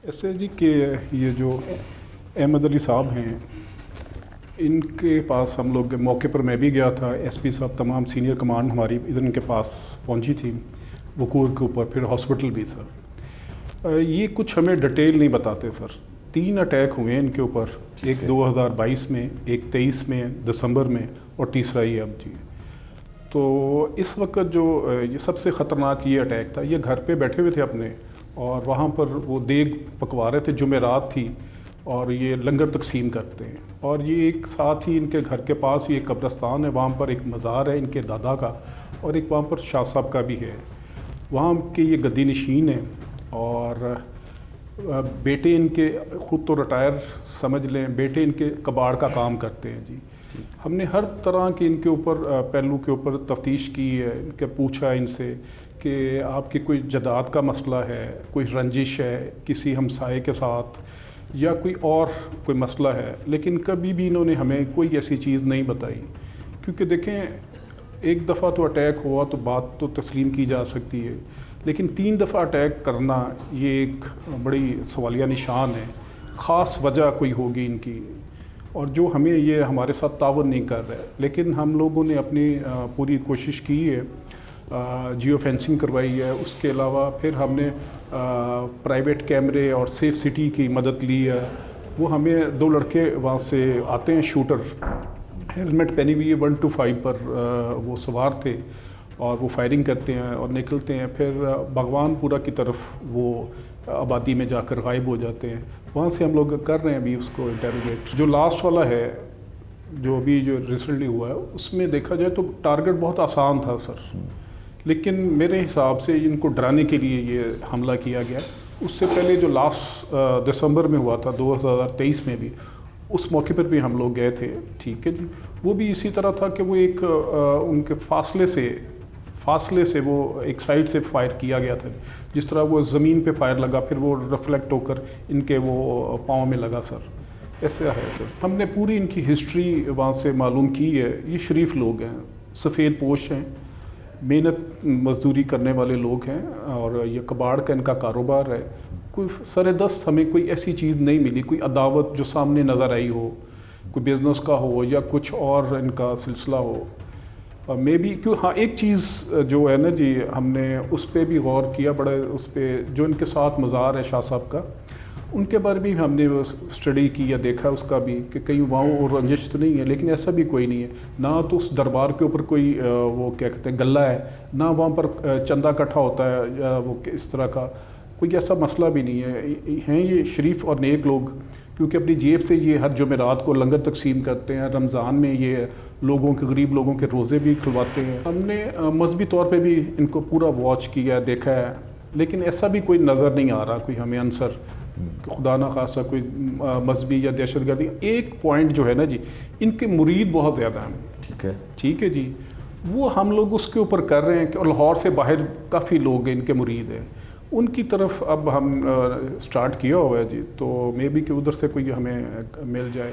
ایسے جی کہ یہ جو احمد علی صاحب ہیں، ان کے پاس ہم لوگ موقع پر میں بھی گیا تھا، ایس پی صاحب تمام سینئر کمانڈ ہماری ادھر ان کے پاس پہنچی تھی وقوع کے اوپر، پھر ہاسپٹل بھی سر۔ یہ کچھ ہمیں ڈیٹیل نہیں بتاتے سر۔ 3 اٹیک ہوئے ہیں ان کے اوپر، ایک 2022 میں، ایک 23 میں دسمبر میں، اور تیسرا یہ اب جی۔ تو اس وقت جو یہ سب سے خطرناک یہ اٹیک تھا، یہ گھر پہ بیٹھے ہوئے تھے اپنے، اور وہاں پر وہ دیگ پکوا رہے تھے، جمعرات تھی، اور یہ لنگر تقسیم کرتے ہیں، اور یہ ایک ساتھ ہی ان کے گھر کے پاس ہی ایک قبرستان ہے، وہاں پر ایک مزار ہے ان کے دادا کا، اور ایک وہاں پر شاہ صاحب کا بھی ہے، وہاں کے یہ گدی نشین ہیں، اور بیٹے ان کے خود تو ریٹائر سمجھ لیں، بیٹے ان کے کباڑ کا کام کرتے ہیں جی۔ ہم نے ہر طرح کے ان کے اوپر پہلو کے اوپر تفتیش کی ہے، ان کے پوچھا ان سے کہ آپ کی کوئی جائیداد کا مسئلہ ہے، کوئی رنجش ہے کسی ہمسائے کے ساتھ، یا کوئی مسئلہ ہے، لیکن کبھی بھی انہوں نے ہمیں کوئی ایسی چیز نہیں بتائی۔ کیونکہ دیکھیں، ایک دفعہ تو اٹیک ہوا تو بات تو تسلیم کی جا سکتی ہے، لیکن 3 دفعہ اٹیک کرنا یہ ایک بڑی سوالیہ نشان ہے، خاص وجہ کوئی ہوگی ان کی، اور جو ہمیں یہ ہمارے ساتھ تعاون نہیں کر رہا ہے۔ لیکن ہم لوگوں نے اپنی پوری کوشش کی ہے، جیو فینسنگ کروائی ہے، اس کے علاوہ پھر ہم نے پرائیویٹ کیمرے اور سیف سٹی کی مدد لی ہے۔ وہ ہمیں 2 لڑکے وہاں سے آتے ہیں، شوٹر، ہیلمٹ پہنی ہوئی ہے، 125 پر وہ سوار تھے، اور وہ فائرنگ کرتے ہیں اور نکلتے ہیں، پھر بھگوان پورہ کی طرف وہ آبادی میں جا کر غائب ہو جاتے ہیں۔ وہاں سے ہم لوگ کر رہے ہیں ابھی اس کو انٹروگیٹ۔ جو لاسٹ والا ہے، جو ابھی جو ریسنٹلی ہوا ہے، اس میں دیکھا جائے تو ٹارگٹ بہت آسان تھا سر، لیکن میرے حساب سے ان کو ڈرانے کے لیے یہ حملہ کیا گیا۔ اس سے پہلے جو لاسٹ دسمبر میں ہوا تھا 2023 میں بھی، اس موقع پر بھی ہم لوگ گئے تھے، ٹھیک ہے جی۔ وہ بھی اسی طرح تھا کہ وہ ایک ان کے فاصلے سے وہ ایک سائڈ سے فائر کیا گیا تھا، جس طرح وہ زمین پہ فائر لگا، پھر وہ ریفلیکٹ ہو کر ان کے وہ پاؤں میں لگا سر، ایسا ہے سر۔ ہم نے پوری ان کی ہسٹری وہاں سے معلوم کی ہے۔ یہ شریف لوگ ہیں، سفید پوش ہیں، محنت مزدوری کرنے والے لوگ ہیں، اور یہ کباڑ کا ان کا کاروبار ہے۔ کوئی سر دست ہمیں کوئی ایسی چیز نہیں ملی، کوئی عداوت جو سامنے نظر آئی ہو، کوئی بزنس کا ہو یا کچھ اور ان کا سلسلہ ہو۔ میں بھی ہاں، ایک چیز جو ہے نا جی، ہم نے اس پہ بھی غور کیا بڑا، اس پہ جو ان کے ساتھ مزار ہے شاہ صاحب کا، ان کے بارے بھی ہم نے اسٹڈی کی یا دیکھا اس کا بھی، کہ کہیں وہاں وہ رنجش تو نہیں ہے، لیکن ایسا بھی کوئی نہیں ہے، نہ تو اس دربار کے اوپر کوئی وہ کیا کہتے ہیں گلہ ہے، نہ وہاں پر چندہ اکٹھا ہوتا ہے یا وہ اس طرح کا کوئی ایسا مسئلہ بھی نہیں ہے۔ ہیں یہ شریف اور نیک لوگ، کیونکہ اپنی جیب سے یہ ہر جمعرات کو لنگر تقسیم کرتے ہیں، رمضان میں یہ لوگوں کے، غریب لوگوں کے روزے بھی کھلواتے ہیں۔ ہم نے مذہبی طور پہ بھی ان کو پورا واچ کیا ہے، دیکھا ہے، لیکن ایسا بھی کوئی نظر نہیں آ رہا کوئی ہمیں عنصر کہ خدا نہ خاصہ کوئی مذہبی یا دہشت گردی۔ ایک پوائنٹ جو ہے نا جی، ان کے مرید بہت زیادہ ہیں، ٹھیک ہے جی، وہ ہم لوگ اس کے اوپر کر رہے ہیں کہ لاہور سے باہر کافی لوگ ہیں ان کے مرید ہیں، ان کی طرف اب ہم سٹارٹ کیا ہوا ہے جی، تو مے بی کہ ادھر سے کوئی ہمیں مل جائے۔